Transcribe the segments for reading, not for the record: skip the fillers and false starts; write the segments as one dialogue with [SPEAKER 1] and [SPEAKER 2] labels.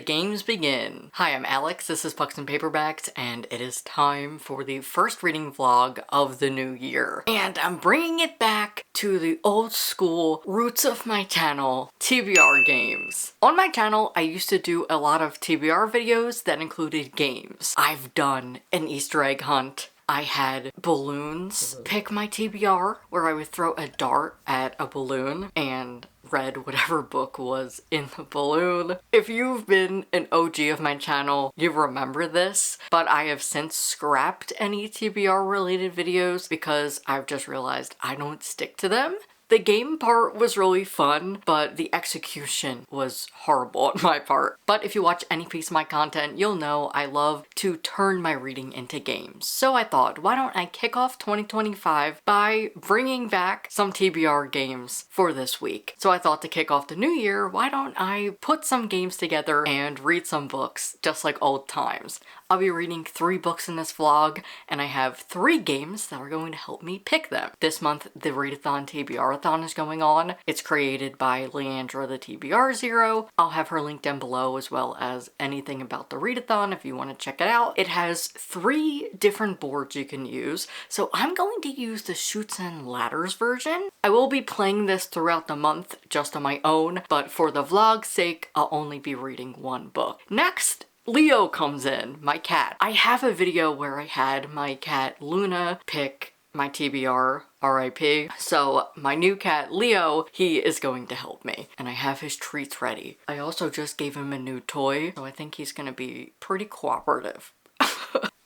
[SPEAKER 1] the games begin. Hi, I'm Alex, this is Pucks and Paperbacks, and it is time for the first reading vlog of the new year. And I'm bringing it back to the old school roots of my channel, TBR Games. On my channel, I used to do a lot of TBR videos that included games. I've done an Easter egg hunt. I had balloons pick my TBR, where I would throw a dart at a balloon and read whatever book was in the balloon. If you've been an OG of my channel, you remember this, but I have since scrapped any TBR related videos because I've just realized I don't stick to them. The game part was really fun, but the execution was horrible on my part. But if you watch any piece of my content, you'll know I love to turn my reading into games. So I thought, why don't I kick off 2025 by bringing back some TBR games for this week? So I thought to kick off the new year, why don't I put some games together and read some books, just like old times. I'll be reading 3 books in this vlog, and I have 3 games that are going to help me pick them. This month, the Readathon TBRAthon is going on. It's created by Leandra the TBR Zero. I'll have her linked down below, as well as anything about the Readathon if you want to check it out. It has 3 different boards you can use, so I'm going to use the Chutes and Ladders version. I will be playing this throughout the month just on my own, but for the vlog's sake, I'll only be reading 1 book. Next, Leo comes in, my cat. I have a video where I had my cat Luna pick my TBR, RIP. So my new cat Leo, he is going to help me, and I have his treats ready. I also just gave him a new toy, so I think he's gonna be pretty cooperative.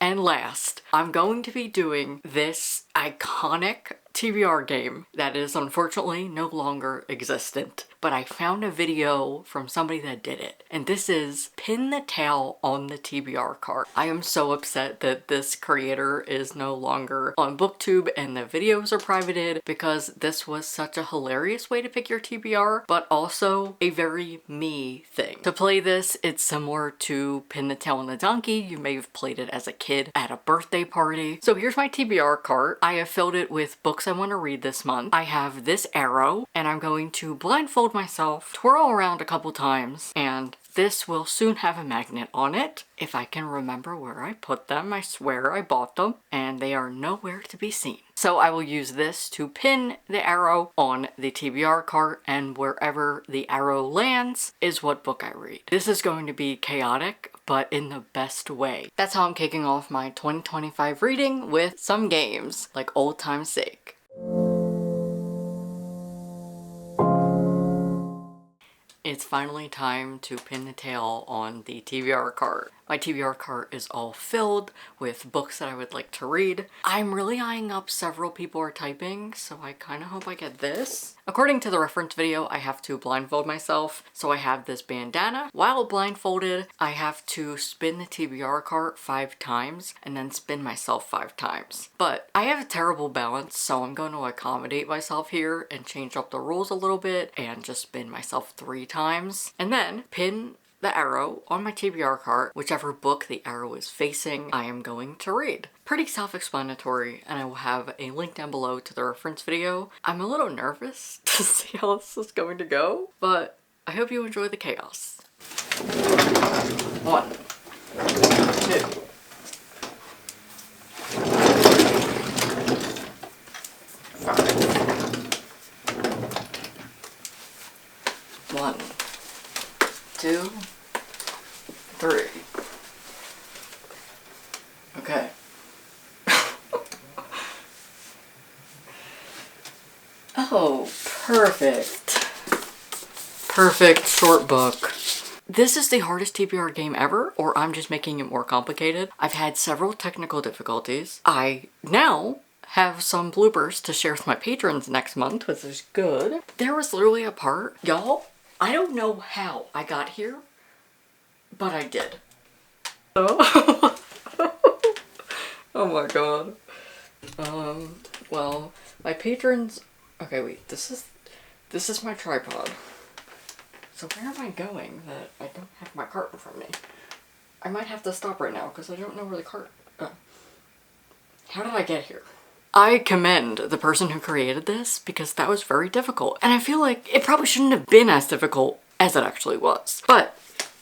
[SPEAKER 1] And last, I'm going to be doing this iconic TBR game that is unfortunately no longer existent, but I found a video from somebody that did it, and this is Pin the Tail on the TBR Cart. I am so upset that this creator is no longer on Booktube and the videos are privated, because this was such a hilarious way to pick your TBR, but also a very me thing. To play this, it's similar to Pin the Tail on the Donkey. You may have played it as a kid at a birthday party. So here's my TBR cart. I have filled it with books I want to read this month. I have this arrow, and I'm going to blindfold myself, twirl around a couple times, and this will soon have a magnet on it. If I can remember where I put them, I swear I bought them, and they are nowhere to be seen. So I will use this to pin the arrow on the TBR cart, and wherever the arrow lands is what book I read. This is going to be chaotic, but in the best way. That's how I'm kicking off my 2025 reading, with some games, like old time's sake. It's finally time to pin the tail on the TBR cart. My TBR cart is all filled with books that I would like to read. I'm really eyeing up several people are typing, so I kind of hope I get this. According to the reference video, I have to blindfold myself, so I have this bandana. While blindfolded, I have to spin the TBR cart 5 times and then spin myself 5 times. But I have a terrible balance, so I'm going to accommodate myself here and change up the rules a little bit and just spin myself 3 times. And then pin the arrow on my TBR cart, whichever book the arrow is facing, I am going to read. Pretty self-explanatory, and I will have a link down below to the reference video. I'm a little nervous to see how this is going to go, but I hope you enjoy the chaos. 1, 2. 1, 2, 3. Okay. Oh, perfect. Perfect short book. This is the hardest TBR game ever, or I'm just making it more complicated. I've had several technical difficulties. I now have some bloopers to share with my patrons next month, which is good. There was literally a part, y'all, I don't know how I got here, but I did. Oh, oh my god. Well, my patrons... Okay, wait, this is my tripod. So where am I going that I don't have my cart in front of me? I might have to stop right now because I don't know where the cart... How did I get here? I commend the person who created this because that was very difficult. And I feel like it probably shouldn't have been as difficult as it actually was. But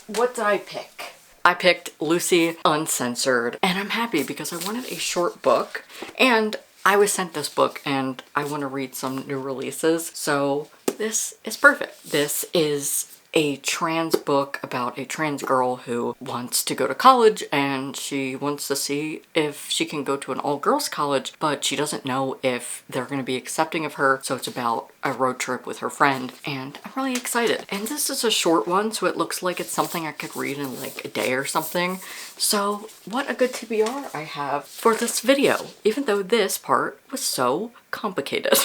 [SPEAKER 1] what did I pick? I picked Lucy Uncensored, and I'm happy because I wanted a short book, and I was sent this book and I want to read some new releases, so this is perfect. This is a trans book about a trans girl who wants to go to college, and she wants to see if she can go to an all-girls college, but she doesn't know if they're going to be accepting of her, so it's about a road trip with her friend, and I'm really excited. And this is a short one, so it looks like it's something I could read in like a day or something. So what a good TBR I have for this video, even though this part was so complicated.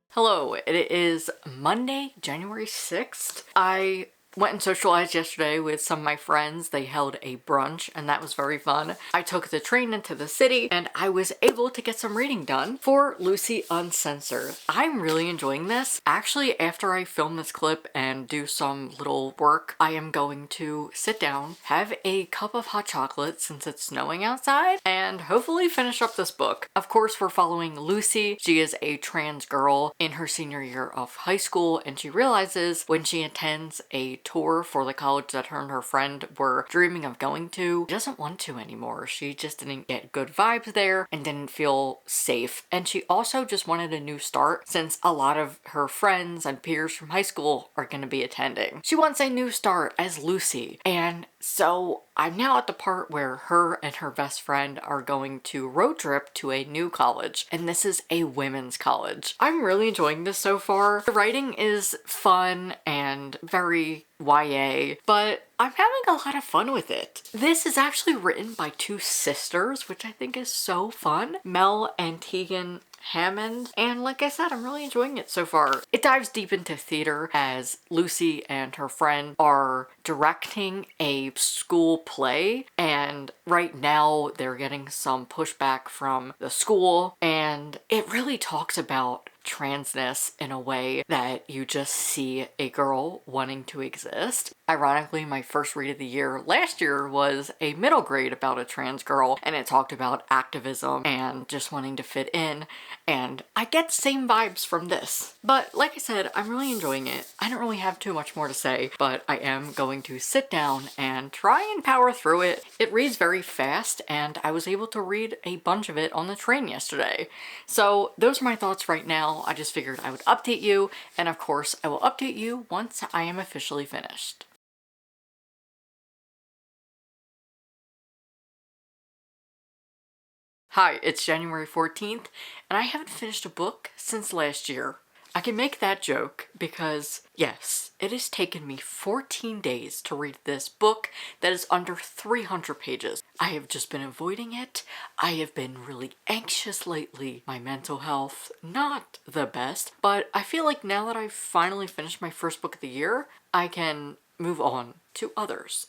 [SPEAKER 1] Hello, it is Monday, January 6th. I went and socialized yesterday with some of my friends. They held a brunch and that was very fun. I took the train into the city and I was able to get some reading done for Lucy Uncensored. I'm really enjoying this. Actually, after I film this clip and do some little work, I am going to sit down, have a cup of hot chocolate since it's snowing outside, and hopefully finish up this book. Of course, we're following Lucy. She is a trans girl in her senior year of high school, and she realizes when she attends a tour for the college that her and her friend were dreaming of going to, she doesn't want to anymore. She just didn't get good vibes there and didn't feel safe. And she also just wanted a new start since a lot of her friends and peers from high school are going to be attending. She wants a new start as Lucy. And so I'm now at the part where her and her best friend are going to road trip to a new college, and this is a women's college. I'm really enjoying this so far. The writing is fun and very YA, but I'm having a lot of fun with it. This is actually written by two sisters, which I think is so fun. Mel and Tegan Hammond, and like I said, I'm really enjoying it so far. It dives deep into theater as Lucy and her friend are directing a school play, and right now they're getting some pushback from the school, and it really talks about transness in a way that you just see a girl wanting to exist. Ironically, my first read of the year last year was a middle grade about a trans girl, and it talked about activism and just wanting to fit in, and I get the same vibes from this. But like I said, I'm really enjoying it. I don't really have too much more to say, but I am going to sit down and try and power through it. It reads very fast, and I was able to read a bunch of it on the train yesterday. So those are my thoughts right now. I just figured I would update you, and of course I will update you once I am officially finished. Hi, it's January 14th, and I haven't finished a book since last year. I can make that joke because, yes, it has taken me 14 days to read this book that is under 300 pages. I have just been avoiding it. I have been really anxious lately. My mental health, not the best, but I feel like now that I've finally finished my first book of the year, I can move on to others.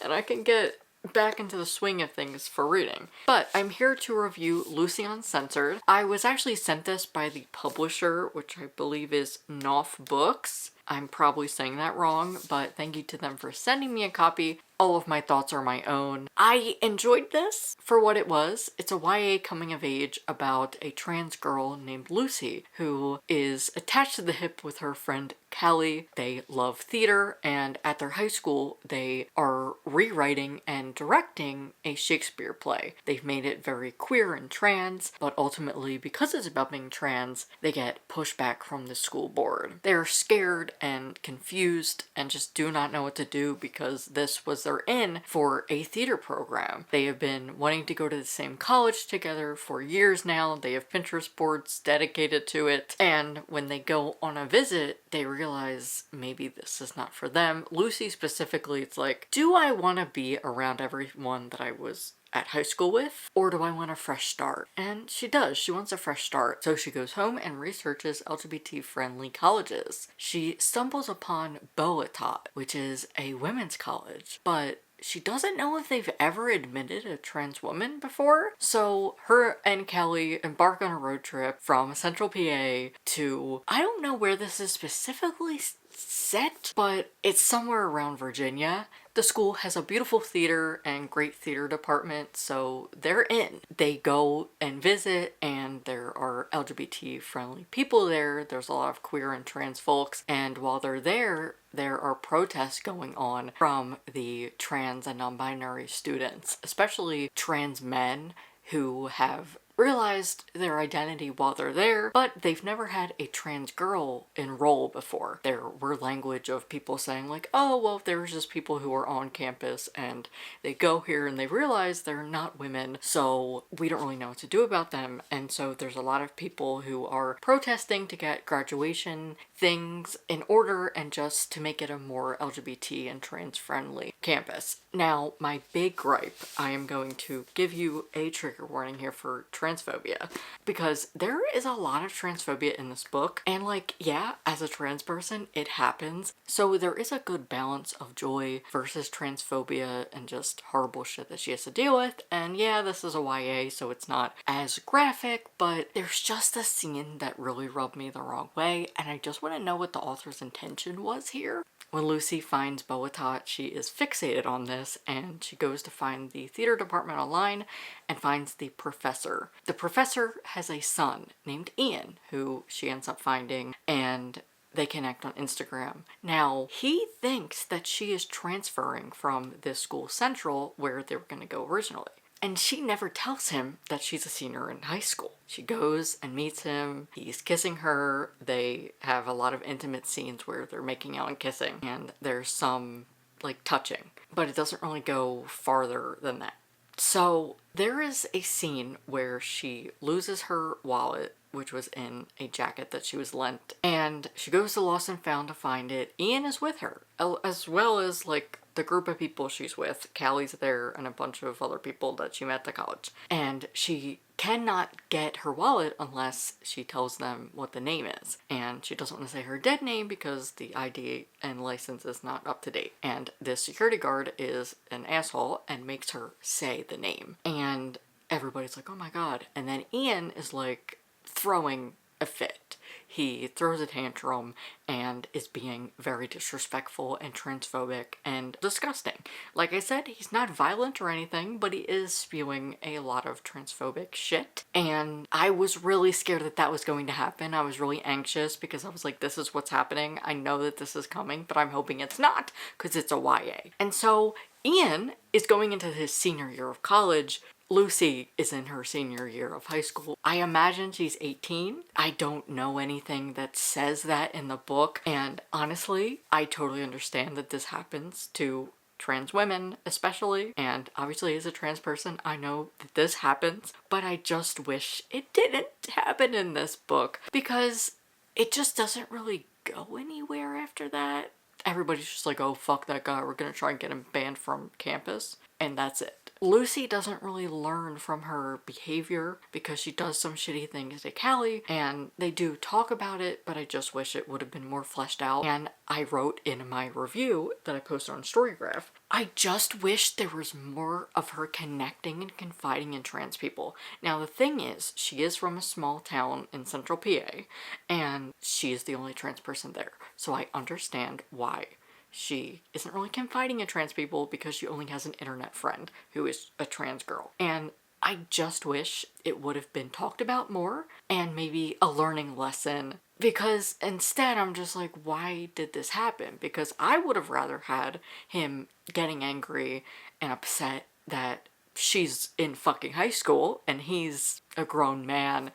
[SPEAKER 1] And I can get back into the swing of things for reading. But I'm here to review Lucy Uncensored. I was actually sent this by the publisher, which I believe is Knopf Books. I'm probably saying that wrong, but thank you to them for sending me a copy. All of my thoughts are my own. I enjoyed this for what it was. It's a YA coming of age about a trans girl named Lucy who is attached to the hip with her friend Callie. They love theater, and at their high school they are rewriting and directing a Shakespeare play. They've made it very queer and trans, but ultimately because it's about being trans, they get pushback from the school board. They're scared and confused and just do not know what to do because this was their in for a theater program. They have been wanting to go to the same college together for years now. They have Pinterest boards dedicated to it, and when they go on a visit, they realize maybe this is not for them. Lucy specifically, it's like, do I want to be around everyone that I was at high school with, or do I want a fresh start? And she does. She wants a fresh start. So she goes home and researches LGBT-friendly colleges. She stumbles upon Boatot, which is a women's college, but she doesn't know if they've ever admitted a trans woman before. So her and Kelly embark on a road trip from central PA to, I don't know where this is specifically set, but it's somewhere around Virginia. The school has a beautiful theater and great theater department, so they're in. They go and visit, and there are LGBT friendly people there. There's a lot of queer and trans folks, and while they're there are protests going on from the trans and non-binary students, especially trans men who have realized their identity while they're there, but they've never had a trans girl enroll before. There were language of people saying like, oh, well, there's just people who are on campus and they go here and they realize they're not women, so we don't really know what to do about them. And so there's a lot of people who are protesting to get graduation things in order and just to make it a more LGBT and trans friendly campus. Now, my big gripe, I am going to give you a trigger warning here for transphobia, because there is a lot of transphobia in this book, and like, yeah, as a trans person, it happens. So there is a good balance of joy versus transphobia and just horrible shit that she has to deal with. And yeah, this is a YA, so it's not as graphic, but there's just a scene that really rubbed me the wrong way, and I just want to know what the author's intention was here. When Lucy finds Boatot, she is fixated on this, and she goes to find the theater department online and finds the professor. The professor has a son named Ian, who she ends up finding, and they connect on Instagram. Now, he thinks that she is transferring from this school central where they were going to go originally. And she never tells him that she's a senior in high school. She goes and meets him. He's kissing her. They have a lot of intimate scenes where they're making out and kissing. And there's some, like, touching. But it doesn't really go farther than that. So there is a scene where she loses her wallet, which was in a jacket that she was lent. And she goes to Lost and Found to find it. Ian is with her, as well as, like, the group of people she's with. Callie's there and a bunch of other people that she met at college. And she cannot get her wallet unless she tells them what the name is. And she doesn't want to say her dead name because the ID and license is not up to date. And this security guard is an asshole and makes her say the name. And everybody's like, oh my god. And then Ian is like throwing a fit. He throws a tantrum and is being very disrespectful and transphobic and disgusting. Like I said, he's not violent or anything, but he is spewing a lot of transphobic shit. And I was really scared that that was going to happen. I was really anxious because I was like, this is what's happening. I know that this is coming, but I'm hoping it's not because it's a YA. And so Ian is going into his senior year of college. Lucy is in her senior year of high school. I imagine she's 18. I don't know anything that says that in the book, and honestly, I totally understand that this happens to trans women especially, and obviously as a trans person, I know that this happens, but I just wish it didn't happen in this book because it just doesn't really go anywhere after that. Everybody's just like, oh, fuck that guy, we're gonna try and get him banned from campus, and that's it. Lucy doesn't really learn from her behavior because she does some shitty things to Callie, and they do talk about it, but I just wish it would have been more fleshed out. And I wrote in my review that I posted on Storygraph, I just wish there was more of her connecting and confiding in trans people. Now the thing is, she is from a small town in central PA, and she is the only trans person there, so I understand why she isn't really confiding in trans people because she only has an internet friend who is a trans girl. And I just wish it would have been talked about more and maybe a learning lesson, because instead I'm just like, why did this happen? Because I would have rather had him getting angry and upset that she's in fucking high school and he's a grown man.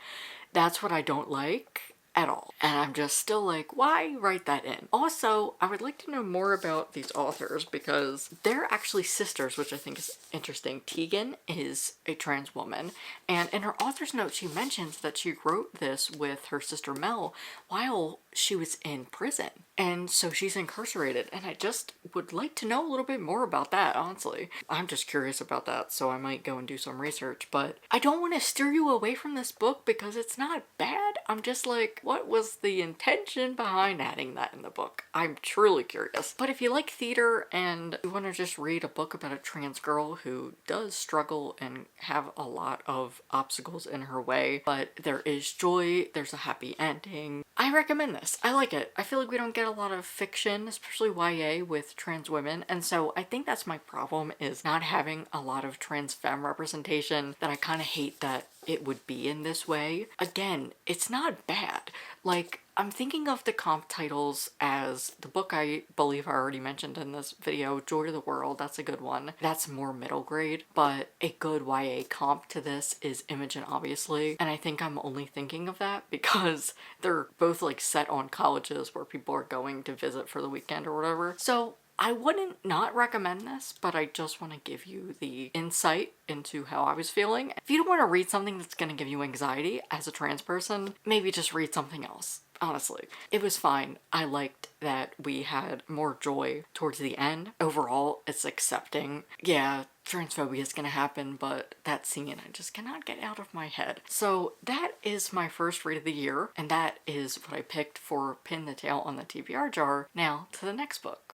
[SPEAKER 1] That's what I don't like at all. And I'm just still like, why write that in? Also, I would like to know more about these authors because they're actually sisters, which I think is interesting. Tegan is a trans woman, and in her author's note she mentions that she wrote this with her sister Mel while she was in prison, and so she's incarcerated, and I just would like to know a little bit more about that, honestly. I'm just curious about that, so I might go and do some research, but I don't want to steer you away from this book because it's not bad. I'm just like, what was the intention behind adding that in the book? I'm truly curious. But if you like theater and you want to just read a book about a trans girl who does struggle and have a lot of obstacles in her way, but there is joy, there's a happy ending, I recommend this. this. I like it. I feel like we don't get a lot of fiction, especially YA, with trans women, and so I think that's my problem, is not having a lot of trans femme representation, that I kind of hate that it would be in this way. Again, it's not bad. Like, I'm thinking of the comp titles as the book I believe I already mentioned in this video, Joy to the World. That's a good one. That's more middle grade, but a good YA comp to this is Imogen, obviously. And I think I'm only thinking of that because they're both like set on colleges where people are going to visit for the weekend or whatever. So I wouldn't not recommend this, but I just want to give you the insight into how I was feeling. If you don't want to read something that's going to give you anxiety as a trans person, maybe just read something else. Honestly, it was fine. I liked that we had more joy towards the end. Overall, it's accepting. Yeah, transphobia is gonna happen, but that scene I just cannot get out of my head. So that is my first read of the year, and that is what I picked for Pin the Tail on the TBR jar. Now to the next book.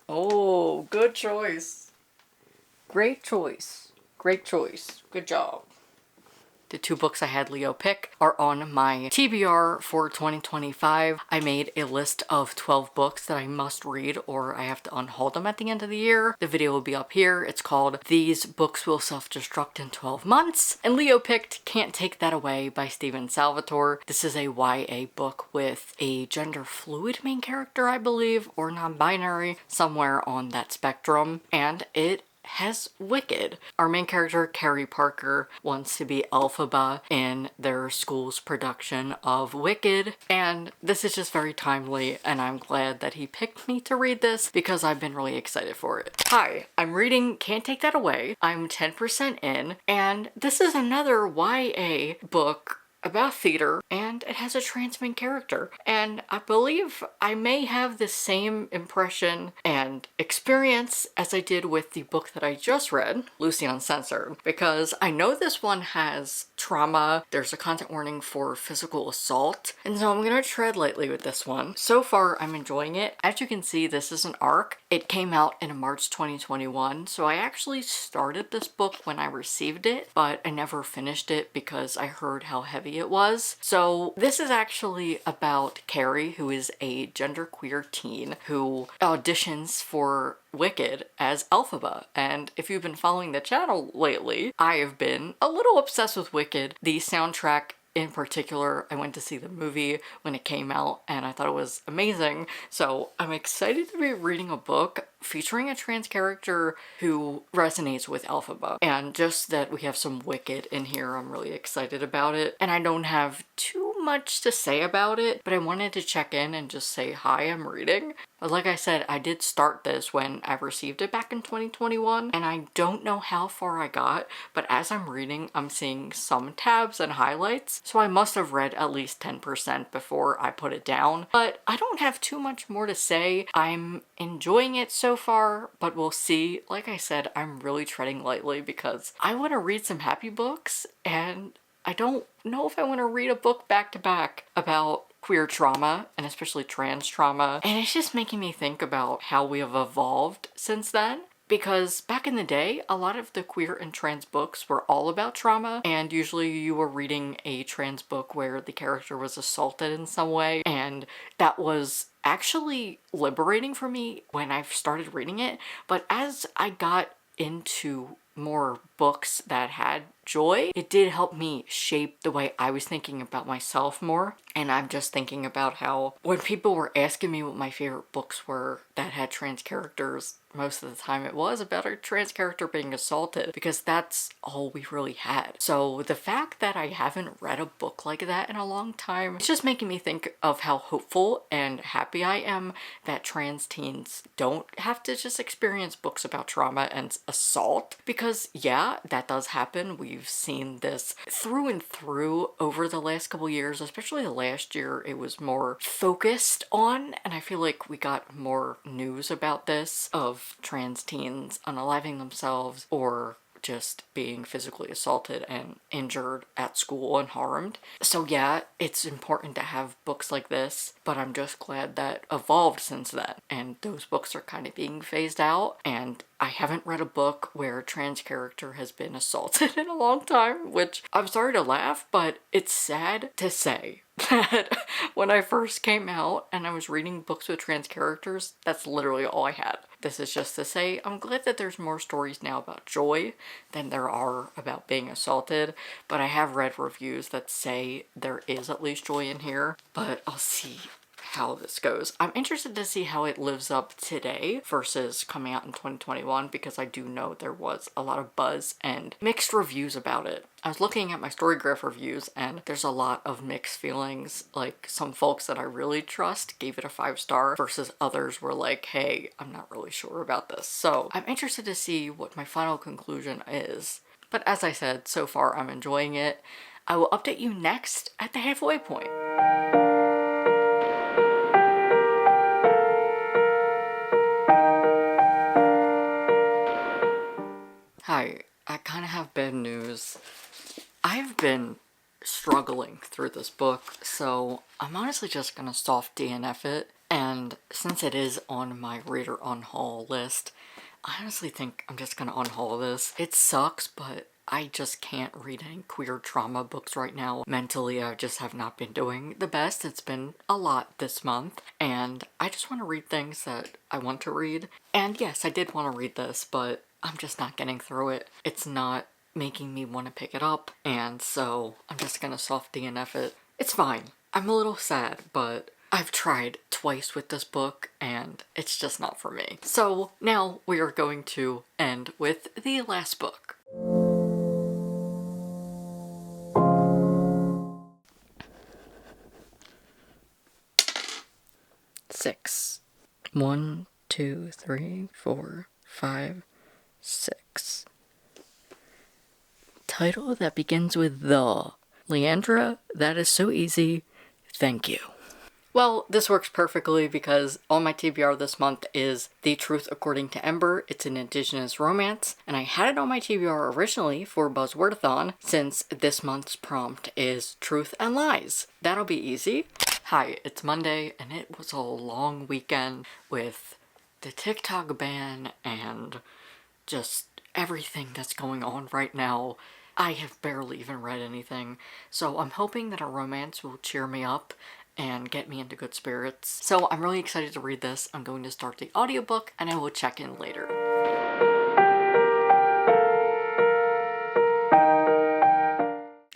[SPEAKER 1] Oh, good choice. Great choice. Great choice. Good job. The two books I had Leo pick are on my TBR for 2025. I made a list of 12 books that I must read or I have to unhaul them at the end of the year. The video will be up here. It's called These Books Will Self-Destruct in 12 Months. And Leo picked Can't Take That Away by Stephen Salvatore. This is a YA book with a gender fluid main character, I believe, or non-binary, somewhere on that spectrum. And it has Wicked. Our main character, Carrie Parker, wants to be Elphaba in their school's production of Wicked, and this is just very timely, and I'm glad that he picked me to read this because I've been really excited for it. Hi, I'm reading Can't Take That Away. I'm 10% in, and this is another YA book about theater, and it has a trans main character. And I believe I may have the same impression and experience as I did with the book that I just read, Lucy Uncensored, because I know this one has trauma. There's a content warning for physical assault, and so I'm gonna tread lightly with this one. So far, I'm enjoying it. As you can see, this is an arc. It came out in March 2021, so I actually started this book when I received it, but I never finished it because I heard how heavy it was. So this is actually about Carrie, who is a genderqueer teen who auditions for Wicked as Elphaba. And if you've been following the channel lately, I have been a little obsessed with Wicked. The soundtrack in particular, I went to see the movie when it came out and I thought it was amazing. So I'm excited to be reading a book featuring a trans character who resonates with Elphaba. And just that we have some Wicked in here, I'm really excited about it. And I don't have too much to say about it, but I wanted to check in and just say hi, I'm reading. But like I said, I did start this when I received it back in 2021, and I don't know how far I got, but as I'm reading, I'm seeing some tabs and highlights, so I must have read at least 10% before I put it down. But I don't have too much more to say. I'm enjoying it so far, but we'll see. Like I said, I'm really treading lightly because I want to read some happy books, and I don't know if I want to read a book back to back about queer trauma, and especially trans trauma. And it's just making me think about how we have evolved since then. Because back in the day, a lot of the queer and trans books were all about trauma, and usually you were reading a trans book where the character was assaulted in some way, and that was actually liberating for me when I started reading it. But as I got into more books that had joy, it did help me shape the way I was thinking about myself more. And I'm just thinking about how when people were asking me what my favorite books were that had trans characters, most of the time it was about a trans character being assaulted, because that's all we really had. So the fact that I haven't read a book like that in a long time, it's just making me think of how hopeful and happy I am that trans teens don't have to just experience books about trauma and assault. Because yeah, that does happen. We've seen this through and through over the last couple years, especially the last year it was more focused on, and I feel like we got more news about this, of trans teens unaliving themselves or just being physically assaulted and injured at school and harmed. So yeah, it's important to have books like this, but I'm just glad that evolved since then, and those books are kind of being phased out, and I haven't read a book where a trans character has been assaulted in a long time, which I'm sorry to laugh, but it's sad to say that when I first came out and I was reading books with trans characters, that's literally all I had. This is just to say, I'm glad that there's more stories now about joy than there are about being assaulted, but I have read reviews that say there is at least joy in here, but I'll see how this goes. I'm interested to see how it lives up today versus coming out in 2021, because I do know there was a lot of buzz and mixed reviews about it. I was looking at my Storygraph reviews and there's a lot of mixed feelings. Like, some folks that I really trust gave it a 5-star versus others were like, hey, I'm not really sure about this. So I'm interested to see what my final conclusion is. But as I said, so far I'm enjoying it. I will update you next at the halfway point. Hi, I kind of have bad news. I've been struggling through this book, so I'm honestly just gonna soft DNF it, and since it is on my reader unhaul list, I honestly think I'm just gonna unhaul this. It sucks, but I just can't read any queer trauma books right now. Mentally, I just have not been doing the best. It's been a lot this month, and I just want to read things that I want to read. And yes, I did want to read this, but I'm just not getting through it. It's not making me want to pick it up, and so I'm just gonna soft DNF it. It's fine. I'm a little sad, but I've tried twice with this book, and it's just not for me. So now we are going to end with the last book. Six. 1, 2, 3, 4, 5, 6. Title that begins with the. Leandra, that is so easy. Thank you. Well, this works perfectly because on my TBR this month is The Truth According to Ember. It's an indigenous romance, and I had it on my TBR originally for BuzzWordathon since this month's prompt is Truth and Lies. That'll be easy. Hi, it's Monday, and it was a long weekend with the TikTok ban and just everything that's going on right now. I have barely even read anything, so I'm hoping that a romance will cheer me up and get me into good spirits. So I'm really excited to read this. I'm going to start the audiobook, and I will check in later.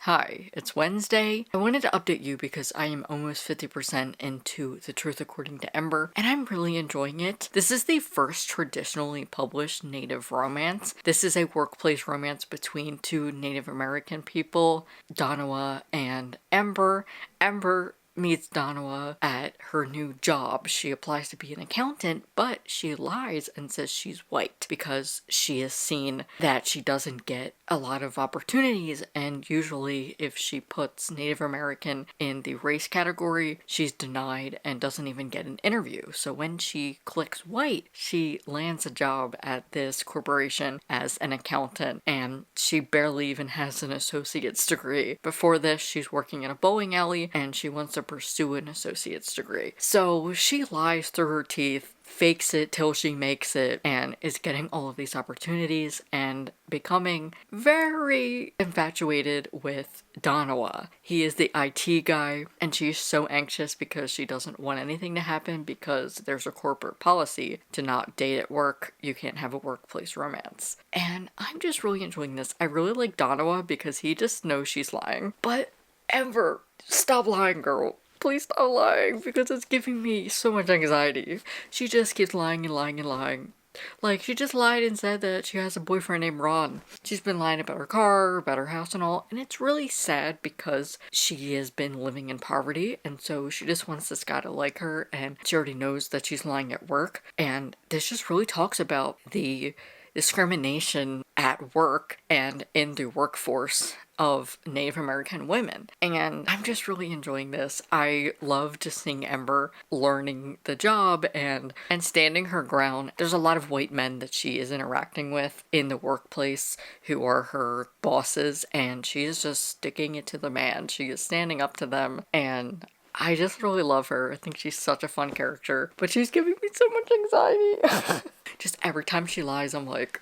[SPEAKER 1] Hi, it's Wednesday. I wanted to update you because I am almost 50% into The Truth According to Ember, and I'm really enjoying it. This is the first traditionally published Native romance. This is a workplace romance between two Native American people, Donawa and Ember. Ember meets Donawa at her new job. She applies to be an accountant, but she lies and says she's white because she has seen that she doesn't get a lot of opportunities, and usually if she puts Native American in the race category, she's denied and doesn't even get an interview. So when she clicks white, she lands a job at this corporation as an accountant, and she barely even has an associate's degree. Before this, she's working at a bowling alley, and she wants to pursue an associate's degree. So she lies through her teeth, fakes it till she makes it, and is getting all of these opportunities and becoming very infatuated with Donawa. He is the IT guy, and she's so anxious because she doesn't want anything to happen because there's a corporate policy to not date at work. You can't have a workplace romance. And I'm just really enjoying this. I really like Donawa because he just knows she's lying. But Ember, stop lying, girl. Please stop lying, because it's giving me so much anxiety. She just keeps lying and lying and lying. Like, she just lied and said that she has a boyfriend named Ron. She's been lying about her car, about her house and all, and it's really sad because she has been living in poverty, and so she just wants this guy to like her, and she already knows that she's lying at work, and this just really talks about the discrimination at work and in the workforce of Native American women. And I'm just really enjoying this. I love just seeing Ember learning the job and standing her ground. There's a lot of white men that she is interacting with in the workplace who are her bosses, and she is just sticking it to the man. She is standing up to them, and I just really love her. I think she's such a fun character, but she's giving me so much anxiety. Just every time she lies, I'm like...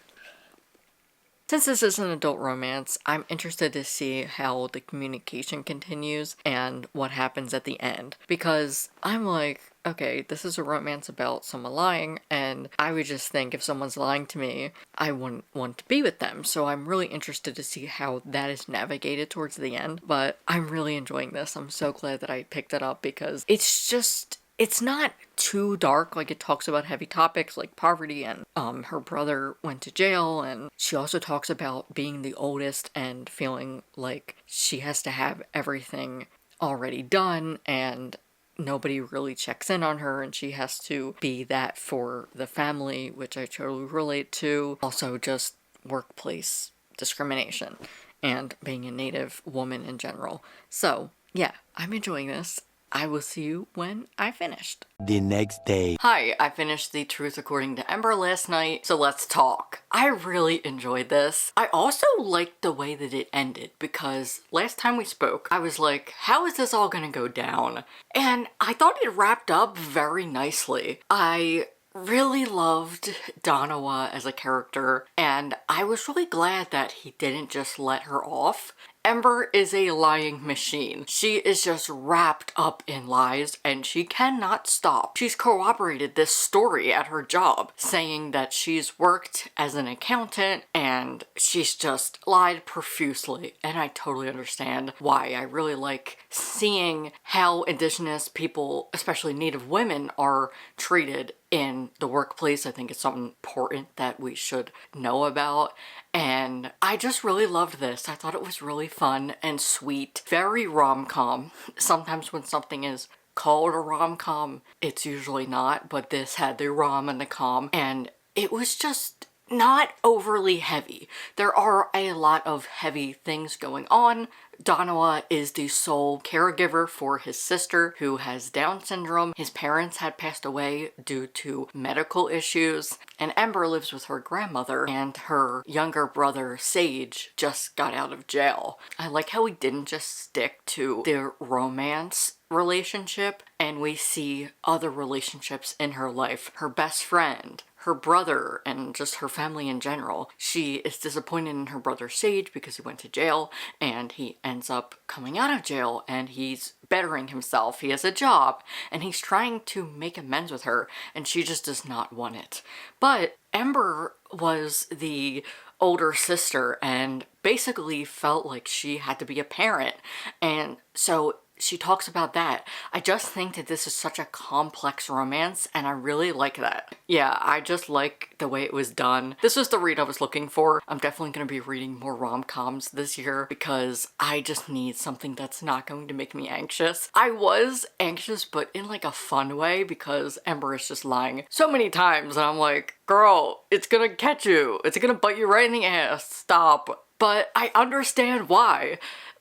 [SPEAKER 1] Since this is an adult romance, I'm interested to see how the communication continues and what happens at the end. Because I'm like, okay, this is a romance about someone lying, and I would just think if someone's lying to me, I wouldn't want to be with them. So I'm really interested to see how that is navigated towards the end. But I'm really enjoying this. I'm so glad that I picked it up because it's not too dark. Like, it talks about heavy topics like poverty and her brother went to jail, and she also talks about being the oldest and feeling like she has to have everything already done and nobody really checks in on her, and she has to be that for the family, which I totally relate to. Also just workplace discrimination and being a Native woman in general. So yeah, I'm enjoying this. I will see you when I finished.
[SPEAKER 2] The next day.
[SPEAKER 1] Hi, I finished The Truth According to Ember last night, so let's talk. I really enjoyed this. I also liked the way that it ended because last time we spoke, I was like, how is this all gonna go down? And I thought it wrapped up very nicely. I really loved Donawa as a character, and I was really glad that he didn't just let her off. Ember is a lying machine. She is just wrapped up in lies and she cannot stop. She's corroborated this story at her job, saying that she's worked as an accountant and she's just lied profusely. And I totally understand why. I really like seeing how Indigenous people, especially Native women, are treated in the workplace. I think it's something important that we should know about. And I just really loved this. I thought it was really fun and sweet. Very rom-com. Sometimes when something is called a rom-com, it's usually not, but this had the rom and the com, and it was just not overly heavy. There are a lot of heavy things going on. Donawa is the sole caregiver for his sister who has Down syndrome. His parents had passed away due to medical issues, and Ember lives with her grandmother, and her younger brother Sage just got out of jail. I like how he didn't just stick to their romance relationship, and we see other relationships in her life. Her best friend, her brother, and just her family in general. She is disappointed in her brother Sage because he went to jail, and he ends up coming out of jail and he's bettering himself. He has a job and he's trying to make amends with her, and she just does not want it. But Ember was the older sister and basically felt like she had to be a parent, and so she talks about that. I just think that this is such a complex romance, and I really like that. Yeah, I just like the way it was done. This was the read I was looking for. I'm definitely going to be reading more rom-coms this year because I just need something that's not going to make me anxious. I was anxious, but in like a fun way, because Ember is just lying so many times, and I'm like, girl, it's gonna catch you. It's gonna bite you right in the ass. Stop. But I understand why.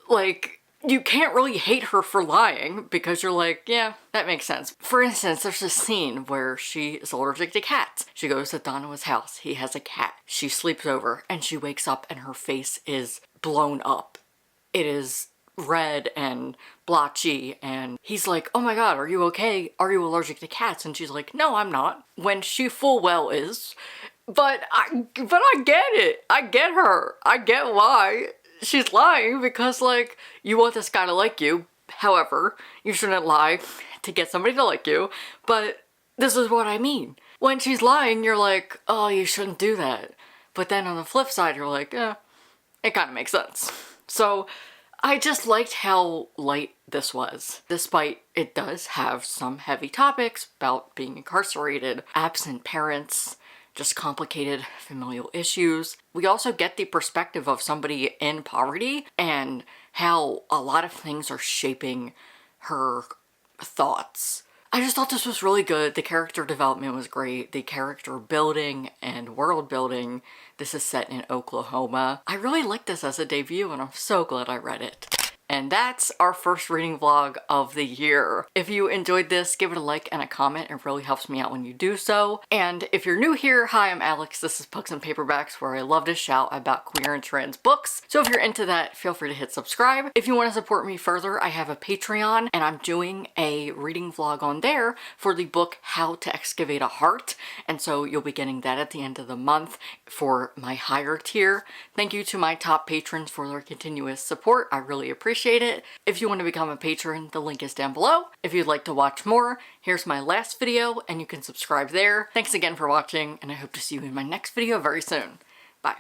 [SPEAKER 1] Like, you can't really hate her for lying because you're like, yeah, that makes sense. For instance, there's a scene where she is allergic to cats. She goes to Donawa's house. He has a cat. She sleeps over and she wakes up and her face is blown up. It is red and blotchy, and he's like, oh my god, are you okay? Are you allergic to cats? And she's like, no, I'm not. When she full well is. But I get it. I get her. I get why she's lying, because, like, you want this guy to like you. However, you shouldn't lie to get somebody to like you. But this is what I mean. When she's lying, you're like, oh, you shouldn't do that. But then on the flip side, you're like, it kind of makes sense. So I just liked how light this was. Despite it does have some heavy topics about being incarcerated, absent parents, just complicated familial issues. We also get the perspective of somebody in poverty and how a lot of things are shaping her thoughts. I just thought this was really good. The character development was great. The character building and world building. This is set in Oklahoma. I really liked this as a debut and I'm so glad I read it. And that's our first reading vlog of the year. If you enjoyed this, give it a like and a comment. It really helps me out when you do so. And if you're new here, hi, I'm Alex. This is Books and Paperbacks, where I love to shout about queer and trans books. So if you're into that, feel free to hit subscribe. If you want to support me further, I have a Patreon and I'm doing a reading vlog on there for the book How to Excavate a Heart. And so you'll be getting that at the end of the month for my higher tier. Thank you to my top patrons for their continuous support. I really appreciate it. If you want to become a patron, the link is down below. If you'd like to watch more, here's my last video and you can subscribe there. Thanks again for watching and I hope to see you in my next video very soon. Bye.